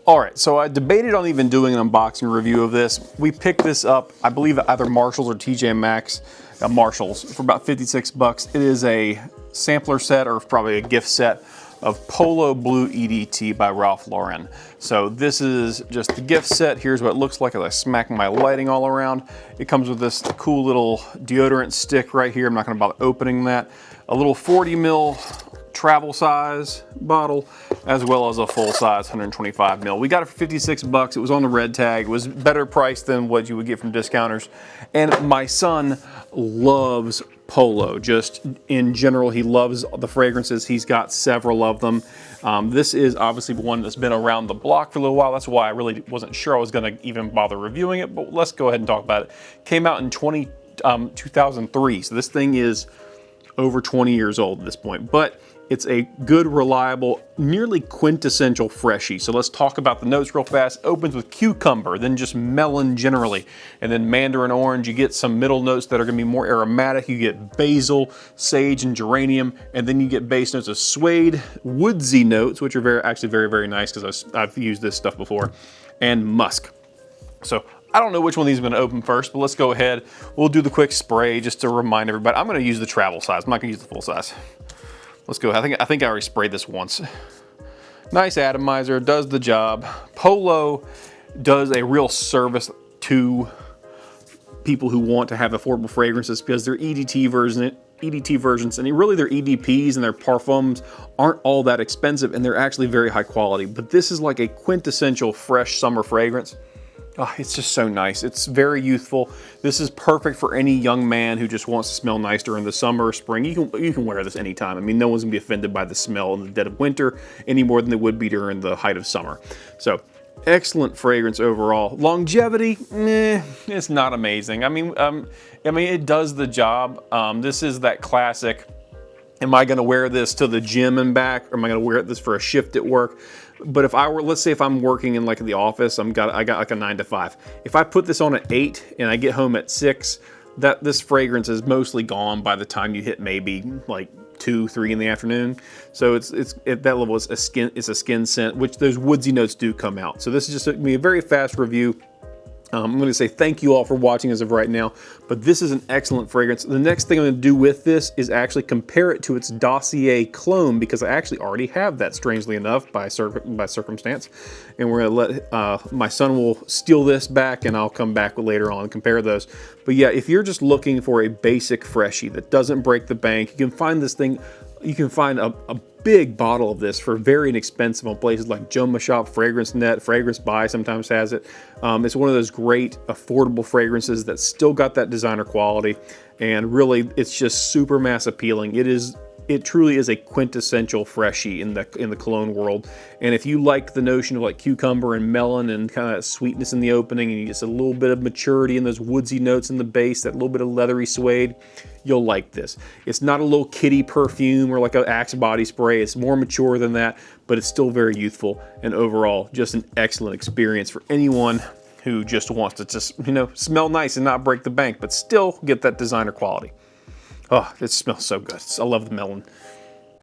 All right, so I debated on even doing an unboxing review of this. We picked this up, I believe at either Marshalls or TJ Maxx, Marshalls, for about 56 bucks. It is a sampler set, or probably a gift set, of Polo Blue EDT by Ralph Lauren. So this is just the gift set. Here's what it looks like as I smack my lighting all around. It comes with this cool little deodorant stick right here. I'm not gonna bother opening that. A little 40 ml travel size bottle, as well as a full size 125 ml. We got it for 56 bucks. It was on the red tag. It was better priced than what you would get from discounters. And my son loves Polo. Just in general, he loves the fragrances. He's got several of them. This is obviously one that's been around the block for a little while. That's why I really wasn't sure I was gonna even bother reviewing it, but let's go ahead and talk about it. Came out in 2003, so this thing is over 20 years old at this point, but it's a good, reliable, nearly quintessential Freshie. So let's talk about the notes real fast. Opens with cucumber, then just melon generally, and then mandarin orange. You get some middle notes that are gonna be more aromatic. You get basil, sage, and geranium, and then you get base notes of suede, woodsy notes, which are actually very, very nice because I've used this stuff before, and musk. So I don't know which one of these I'm gonna open first, but let's go ahead. We'll do the quick spray just to remind everybody. I'm gonna use the travel size. I'm not gonna use the full size. Let's go. I think I already sprayed this once. Nice atomizer, does the job. Polo does a real service to people who want to have affordable fragrances because their EDT versions, and really their EDPs and their parfums aren't all that expensive, and they're actually very high quality. But this is like a quintessential fresh summer fragrance. Oh, it's just so nice. It's very youthful. This is perfect for any young man who just wants to smell nice during the summer or spring. You can wear this anytime. I mean, no one's gonna be offended by the smell in the dead of winter any more than they would be during the height of summer. So, excellent fragrance overall. Longevity, it's not amazing. I mean, it does the job. This is that classic, am I gonna wear this to the gym and back, or am I gonna wear this for a shift at work? But if I were, let's say if I'm working in like the office, I got like a 9 to 5. If I put this on at 8 and I get home at 6, this fragrance is mostly gone by the time you hit maybe like 2, 3 in the afternoon. So it's at that level, it's a skin scent, which those woodsy notes do come out. So this is just gonna be a very fast review. I'm going to say thank you all for watching as of right now, but this is an excellent fragrance. The next thing I'm going to do with this is actually compare it to its Dossier clone, because I actually already have that, strangely enough, by circumstance. And we're going to let, my son will steal this back, and I'll come back later on and compare those. But yeah, if you're just looking for a basic Freshie that doesn't break the bank, you can find this thing, you can find a big bottle of this for very inexpensive on places like Joma Shop, Fragrance Net, Fragrance Buy sometimes has it. It's one of those great affordable fragrances that still got that designer quality, and really it's just super mass appealing. It truly is a quintessential Freshie in the cologne world. And if you like the notion of like cucumber and melon and kind of that sweetness in the opening, and you get a little bit of maturity in those woodsy notes in the base, that little bit of leathery suede, you'll like this. It's not a little kitty perfume or like an Axe body spray. It's more mature than that, but it's still very youthful, and overall just an excellent experience for anyone who just wants to smell nice and not break the bank, but still get that designer quality. Oh, it smells so good. I love the melon.